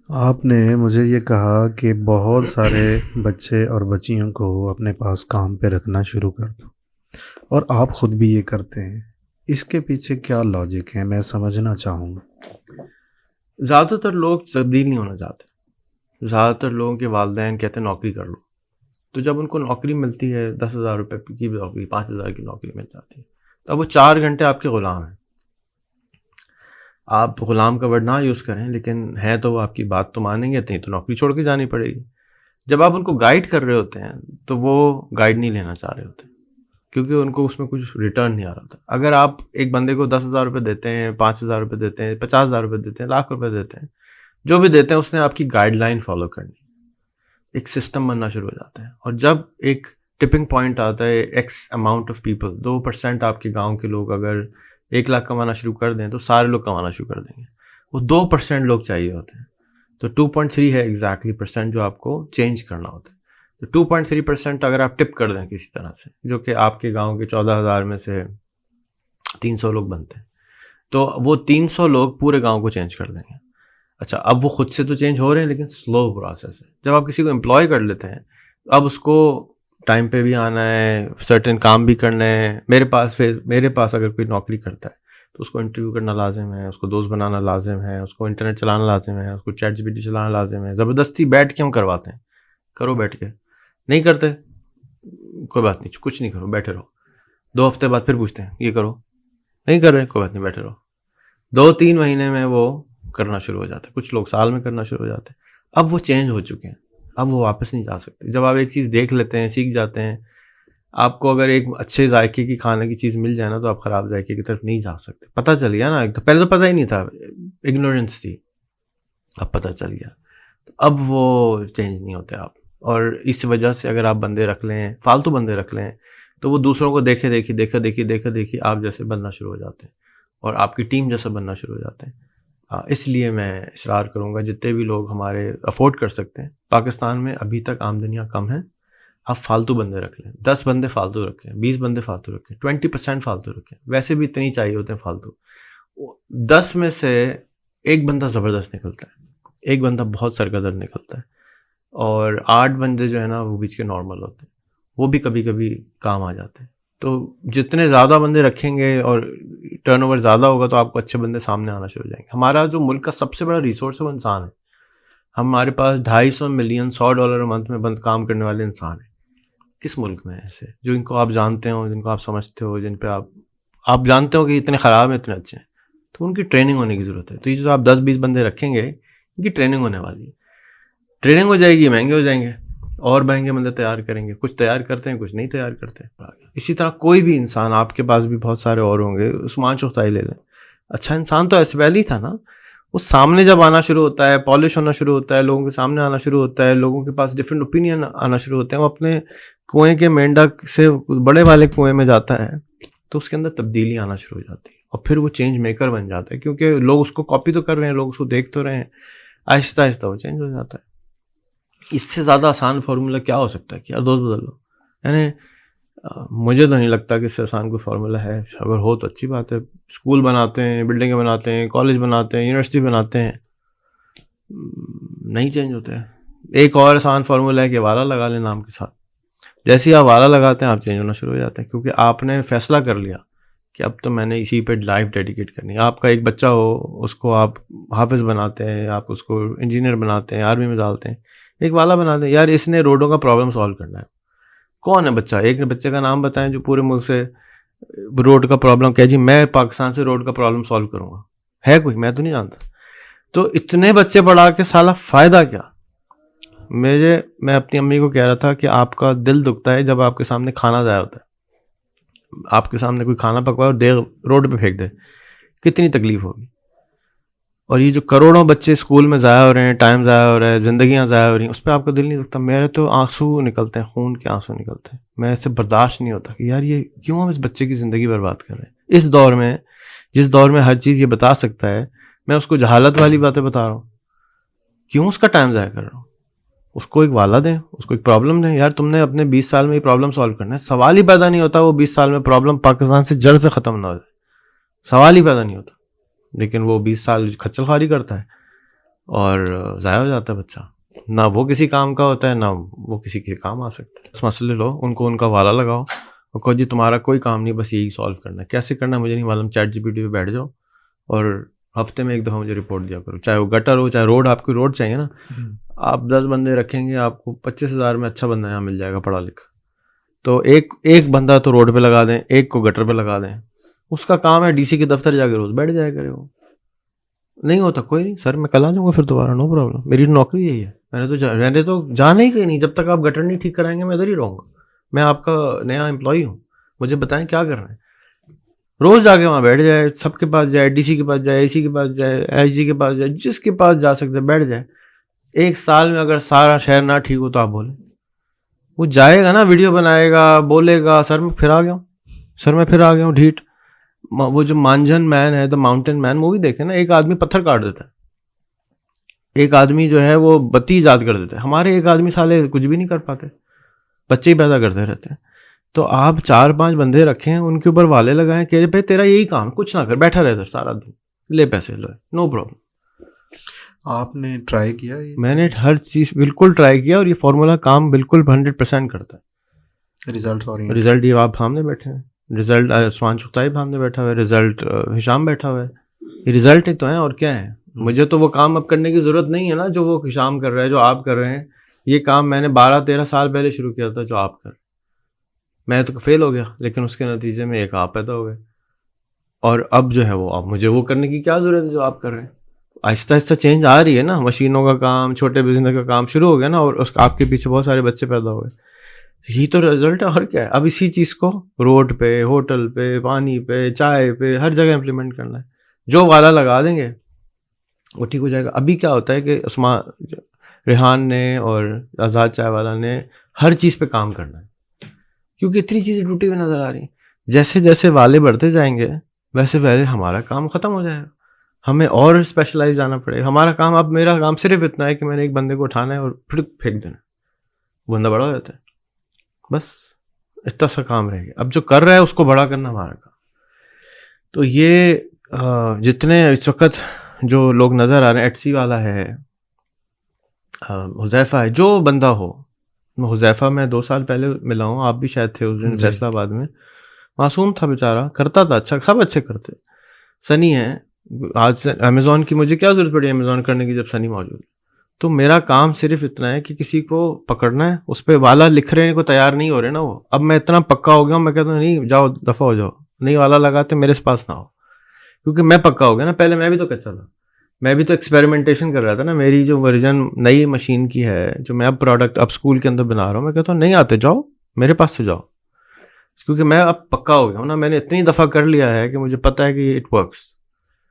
आपने मुझे ये कहा कि बहुत सारे बच्चे और बच्चियों को अपने पास काम पे रखना शुरू कर दो और आप खुद भी ये करते हैं। इसके पीछे क्या लॉजिक है, मैं समझना चाहूँगा। ज़्यादातर लोग तब्दील नहीं होना चाहते। ज़्यादातर लोगों के वालिदैन कहते हैं नौकरी कर लो। तो जब उनको नौकरी मिलती है 10,000 रुपये की नौकरी, 5,000 की नौकरी मिल जाती है, तो अब वो 4 घंटे आपके ग़ुलाम हैं। आप ग़ुलाम का वर्ड ना यूज़ करें, लेकिन हैं तो वो आपकी बात तो मानेंगे नहीं, तो नौकरी छोड़ के जानी पड़ेगी। जब आप उनको गाइड कर रहे होते हैं तो वो गाइड नहीं लेना चाह रहे होते, क्योंकि उनको उसमें कुछ रिटर्न नहीं आ रहा था। अगर आप एक बंदे को 10,000 रुपये देते हैं, 5,000 रुपये देते हैं, 50,000 रुपये देते हैं, लाख रुपये देते हैं, जो भी देते हैं उसने आपकी गाइडलाइन फॉलो करनी, एक सिस्टम बनना शुरू हो जाता है। और जब एक टिपिंग पॉइंट आता है, एक्स अमाउंट ऑफ पीपल, 2% आपके गांव के लोग अगर 1 लाख कमाना शुरू कर दें तो सारे लोग कमाना शुरू कर देंगे। वो 2% लोग चाहिए होते हैं। तो 2.3 है एग्जैक्टली परसेंट जो आपको चेंज करना होता है। तो 2.3% अगर आप टिप कर दें किसी तरह से, जो कि आपके गांव के 14,000 में से 300 लोग बनते हैं, तो वो 300 लोग पूरे गांव को चेंज कर देंगे। अच्छा, अब वो खुद से तो चेंज हो रहे हैं, लेकिन स्लो प्रोसेस है। जब आप किसी को एम्प्लॉय कर लेते हैं, अब उसको टाइम पे भी आना है, सर्टेन काम भी करना है। मेरे पास अगर कोई नौकरी करता है तो उसको इंटरव्यू करना लाजिम है, उसको दोस्त बनाना लाजिम है, उसको इंटरनेट चलाना लाजिम है, उसको चैट जीपीटी चलाना लाजिम है। ज़बरदस्ती बैठ के हम करवाते हैं, करो बैठ के, नहीं करते कोई बात नहीं, कुछ नहीं करो, बैठे रहो। 2 हफ्ते बाद फिर पूछते हैं ये करो, नहीं कर रहे, कोई बात नहीं, बैठे रहो। 2-3 महीने में वो करना शुरू हो जाता है, कुछ लोग साल में करना शुरू हो जाते हैं। अब वो चेंज हो चुके हैं, अब वो वापस नहीं जा सकते। जब आप एक चीज़ देख लेते हैं, सीख जाते हैं, आपको अगर एक अच्छे जायके की खाने की चीज़ मिल जाए ना, तो आप ख़राब जायके की तरफ नहीं जा सकते। पता चल गया ना, एक तो पहले तो पता ही नहीं था, इग्नोरेंस थी, अब पता चल गया। तो अब वो चेंज नहीं होते आप। और इस वजह से अगर आप बंदे रख लें, फालतू बंदे रख लें, तो वो दूसरों को देखे देखी आप जैसे बनना शुरू हो जाते हैं और आपकी टीम जैसा बनना शुरू हो जाते हैं। इसलिए मैं इसरार करूँगा, जितने भी लोग हमारे अफोर्ड कर सकते हैं, पाकिस्तान में अभी तक आमदनियाँ कम हैं, आप फालतू बंदे रख लें। 10 बंदे फालतू रखें, 20 बंदे फालतू रखें, 20% फालतू रखें। वैसे भी इतने ही चाहिए होते हैं फालतू। 10 में से एक बंदा ज़बरदस्त निकलता है, एक बंदा बहुत सरगर्दर निकलता है, और 8 बंदे जो है ना वो बीच के नॉर्मल होते हैं, वो भी कभी कभी काम आ जाते हैं। तो जितने ज़्यादा बंदे रखेंगे और टर्नओवर ज़्यादा होगा, तो आपको अच्छे बंदे सामने आना शुरू हो जाएंगे। हमारा जो मुल्क का सबसे बड़ा रिसोर्स है वो इंसान है। हमारे पास 250 मिलियन $100 मंथ में बंद काम करने वाले इंसान हैं। किस मुल्क में है ऐसे जो इनको आप जानते हो, जिनको आप समझते हो, जिन पे आप जानते हो कि इतने ख़राब हैं, इतने अच्छे हैं? तो उनकी ट्रेनिंग होने की ज़रूरत है। तो ये जो आप 10-20 बंदे रखेंगे, इनकी ट्रेनिंग होने वाली है। ट्रेनिंग हो जाएगी, महंगे हो जाएंगे, और महंगे बंदे तैयार करेंगे। कुछ तैयार करते हैं, कुछ नहीं तैयार करते। इसी तरह कोई भी इंसान, आपके पास भी बहुत सारे और होंगे, उस्मान चुगताई ले लें। अच्छा इंसान तो ऐसे पहले ही था ना। वो सामने जब आना शुरू होता है, पॉलिश होना शुरू होता है, लोगों के सामने आना शुरू होता है, लोगों के पास डिफरेंट ओपिनियन आना शुरू होते हैं, वो अपने कुएं के मेंढक से बड़े वाले कुएं में जाता है, तो उसके अंदर तब्दीली आना शुरू हो जाती है, और फिर वो चेंज मेकर बन जाता है, क्योंकि लोग उसको कॉपी तो कर रहे हैं, लोग उसको देख तो रहे हैं। आहिस्ता आहिस्ता वो चेंज हो जाता है। इससे ज़्यादा आसान फार्मूला क्या हो सकता है कि यार दोस्त बदल लो? यानी मुझे तो नहीं लगता कि इससे आसान कोई फार्मूला है। अगर हो तो अच्छी बात है। स्कूल बनाते हैं, बिल्डिंगें बनाते हैं, कॉलेज बनाते हैं, यूनिवर्सिटी बनाते हैं, नहीं चेंज होते हैं। एक और आसान फार्मूला है कि वाला लगा लें नाम के साथ। जैसे ही आप वाला लगाते हैं, आप चेंज होना शुरू हो जाते हैं, क्योंकि आपने फैसला कर लिया कि अब तो मैंने इसी पे लाइफ डेडिकेट करनी है। आपका एक बच्चा हो, उसको आप हाफिज़ बनाते हैं, आप उसको इंजीनियर बनाते हैं, आर्मी में डालते हैं, एक वाला बनाते हैं, यार इसने रोडों का प्रॉब्लम सॉल्व करना है। कौन है बच्चा? एक बच्चे का नाम बताएं जो पूरे मुल्क से रोड का प्रॉब्लम, कह जी मैं पाकिस्तान से रोड का प्रॉब्लम सॉल्व करूंगा। है कोई? मैं तो नहीं जानता। तो इतने बच्चे पढ़ा के साला फ़ायदा क्या? मैं अपनी अम्मी को कह रहा था कि आपका दिल दुखता है जब आपके सामने खाना ज़ाया होता है। आपके सामने कोई खाना पकवाए और देख रोड पे फेंक दे, कितनी तकलीफ होगी। और ये जो करोड़ों बच्चे स्कूल में ज़ाया हो रहे हैं, टाइम ज़ाया हो रहा है, ज़िंदगियाँ ज़ाया हो रही हैं, उस पर आपका दिल नहीं दुखता? मेरे तो आंसू निकलते हैं, खून के आंसू निकलते हैं। मैं इससे बर्दाश्त नहीं होता कि यार ये क्यों हम इस बच्चे की ज़िंदगी बर्बाद कर रहे हैं। इस दौर में, जिस दौर में हर चीज़ ये बता सकता है, मैं उसको जहालत वाली बातें बता रहा हूँ। क्यों उसका टाइम ज़ाया कर रहा हूँ? उसको एक वाला दें, उसको एक प्रॉब्लम दें। यार तुमने अपने 20 साल में ये प्रॉब्लम सॉल्व करना है। सवाल ही पैदा नहीं होता वो 20 साल में प्रॉब्लम पाकिस्तान से जड़ से ख़त्म ना हो जाए, सवाल ही पैदा नहीं होता। लेकिन वो 20 साल खच्चर खारी करता है। और ज़ाया हो जाता है बच्चा, ना वो किसी काम का होता है ना वो किसी के काम आ सकता है। बस मसले लो, उनको उनका वाला लगाओ और कहो जी तुम्हारा कोई काम नहीं, बस यही सॉल्व करना है। कैसे करना है मुझे नहीं मालूम, चैट जीपीटी पे बैठ जाओ और हफ्ते में एक दफ़ा मुझे रिपोर्ट दिया करो, चाहे वो गटर हो चाहे रोड, आपकी रोड चाहिए ना, आप 10 बंदे रखेंगे, आपको 25,000 में अच्छा बंदा यहाँ मिल जाएगा पढ़ा लिखा। तो एक बंदा तो रोड पे लगा दें, एक को गटर पे लगा दें, उसका काम है डीसी के दफ्तर जाके रोज बैठ जाया करे। वो नहीं होता कोई नहीं सर, मैं कल आ जाऊँगा फिर दोबारा, नो प्रॉब्लम, मेरी नौकरी यही है। मैंने तो जाना ही कहीं नहीं, जब तक आप गटर नहीं ठीक कराएंगे मैं इधर ही रहूँगा, मैं आपका नया एम्प्लॉय हूँ, मुझे बताएं क्या करना है। रोज जाके वहाँ बैठ जाए, सबके पास जाए, डीसी के पास जाए, एसी के पास जाए, आईजी के पास जाए, जिसके पास जा सकते बैठ जाए। 1 साल में अगर सारा शहर ना ठीक हो तो आप बोले, वो जाएगा ना, वीडियो बनाएगा, बोलेगा सर मैं फिर आ गया हूँ, सर मैं फिर आ गया हूँ ढीठ। वो जो मानजन मैन है, द माउंटेन मैन मूवी देखे ना, एक आदमी पत्थर काट देता है, एक आदमी जो है वो बत्ती ईजाद कर देता है, हमारे एक आदमी साले कुछ भी नहीं कर पाते, बच्चे ही पैदा करते रहते हैं। तो आप 4-5 बंदे रखें, उनके ऊपर वाले लगाएं कि भाई तेरा यही काम, कुछ ना कर, बैठा रहता सारा दिन, ले पैसे लो, नो प्रॉब्लम। आपने ट्राई किया ये? मैंने हर चीज़ बिल्कुल ट्राई किया और ये फॉर्मूला काम बिल्कुल 100% करता है। रिजल्ट ये आप सामने बैठे हैं, रिजल्ट उस्मान चुगताई सामने बैठा हुआ है, रिजल्ट हिशाम बैठा हुआ है, ये रिजल्ट ही तो है और क्या है। मुझे तो वो काम अब करने की ज़रूरत नहीं है ना जो वो हिशाम कर रहा है, जो आप कर रहे हैं। ये काम मैंने 12-13 साल पहले शुरू किया था जो आप कर, मैं तो फेल हो गया, लेकिन उसके नतीजे में एक आप पैदा हो गए। और अब जो है वो, अब मुझे वो करने की क्या ज़रूरत है जो आप कर रहे हैं। आहिस्ता आहिस्ता चेंज आ रही है ना, मशीनों का काम, छोटे बिजनेस का काम शुरू हो गया ना, और उस आपके पीछे बहुत सारे बच्चे पैदा हुए, यही तो रिजल्ट है और क्या है। अब इसी चीज़ को रोड पे, होटल पे, पानी पे, चाय पे, हर जगह इम्प्लीमेंट करना है। जो वाला लगा देंगे वो ठीक हो जाएगा। अभी क्या होता है कि उस्मान रेहान ने और आज़ाद चाय वाला ने हर चीज़ पे काम करना है, क्योंकि इतनी चीज़ें टूटी हुई नज़र आ रही हैं। जैसे जैसे वाले बढ़ते जाएंगे वैसे वैसे हमारा काम ख़त्म हो जाएगा, हमें और स्पेशलाइज जाना पड़ेगा। हमारा काम, अब मेरा काम सिर्फ इतना है कि मैंने एक बंदे को उठाना है और फिर फेंक देना, बंदा बड़ा हो जाता है, बस इतना सा काम रह गया। अब जो कर रहा है उसको बड़ा करना हमारा काम। तो ये जितने इस वक्त जो लोग नज़र आ रहे हैं, एटसी वाला है, हुज़ैफ़ा है, जो बंदा हो, हुज़ैफ़ा मैं 2 साल पहले मिला हूँ, आप भी शायद थे उस दिन फैसलाबाद में, मासूम था बेचारा, करता था अच्छा, सब अच्छे करते। सनी है, आज से अमेज़ॉन की मुझे क्या ज़रूरत पड़ी अमेज़ॉन करने की जब सनी मौजूद। तो मेरा काम सिर्फ इतना है कि किसी को पकड़ना है, उस पर वाला लिख रहे को तैयार नहीं हो रहे ना वो। अब मैं इतना पक्का हो गया हूँ, मैं कहता हूँ नहीं जाओ दफ़ा हो जाओ, नहीं वाला लगाते मेरे पास ना हो, क्योंकि मैं पक्का हो गया ना। पहले मैं भी तो कच्चा था, मैं भी तो एक्सपेरिमेंटेशन कर रहा था ना। मेरी जो वर्जन नई मशीन की है, जो मैं अब प्रोडक्ट अब स्कूल के अंदर बना रहा हूँ, मैं कहता हूँ नहीं आते जाओ मेरे पास से जाओ, क्योंकि मैं अब पक्का हो गया हूँ ना। मैंने इतनी दफ़ा कर लिया है कि मुझे पता है कि इट वर्क्स।